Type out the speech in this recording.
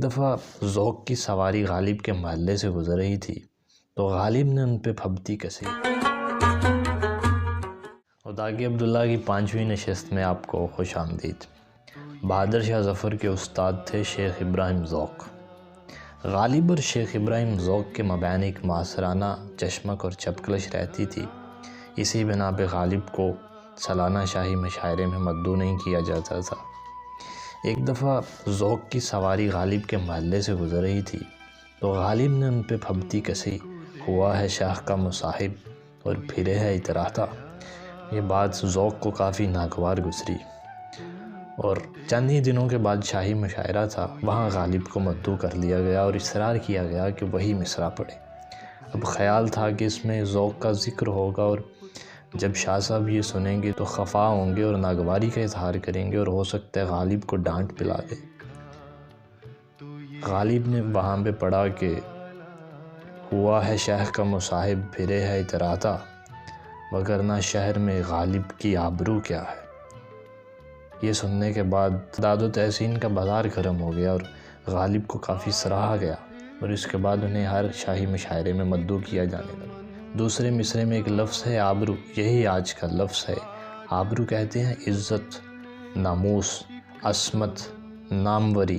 ایک دفعہ ذوق کی سواری غالب کے محلے سے گزر رہی تھی تو غالب نے ان پہ پھبتی کسی اداغی عبداللہ کی 5ویں نشست میں آپ کو خوش آمدید۔ بہادر شاہ ظفر کے استاد تھے شیخ ابراہیم ذوق۔ غالب اور شیخ ابراہیم ذوق کے مابین ایک معاصرانہ چشمک اور چپکلش رہتی تھی۔ اسی بنا پہ غالب کو سالانہ شاہی مشاعرے میں مدعو نہیں کیا جاتا تھا۔ ایک دفعہ ذوق کی سواری غالب کے محلے سے گزر رہی تھی تو غالب نے ان پہ پھبتی کسی، ہوا ہے شاہ کا مصاحب اور پھرے ہے اتراتا۔ یہ بات ذوق کو کافی ناگوار گزری اور چند ہی دنوں کے بعد شاہی مشاعرہ تھا، وہاں غالب کو مدعو کر لیا گیا اور اصرار کیا گیا کہ وہی مصرع پڑھے۔ اب خیال تھا کہ اس میں ذوق کا ذکر ہوگا اور جب شاہ صاحب یہ سنیں گے تو خفا ہوں گے اور ناگواری کا اظہار کریں گے اور ہو سکتا ہے غالب کو ڈانٹ پلا دے۔ غالب نے وہاں پہ پڑھا کہ ہوا ہے شاہ کا مصاحب پھرے ہے اتراتا، وگرنہ شہر میں غالب کی آبرو کیا ہے۔ یہ سننے کے بعد تعداد و تحسین کا بازار گرم ہو گیا اور غالب کو کافی سراہا گیا اور اس کے بعد انہیں ہر شاہی مشاعرے میں مدعو کیا جانے لگا۔ دوسرے مصرعے میں ایک لفظ ہے آبرو، یہی آج کا لفظ ہے۔ آبرو کہتے ہیں عزت، ناموس، عصمت، ناموری۔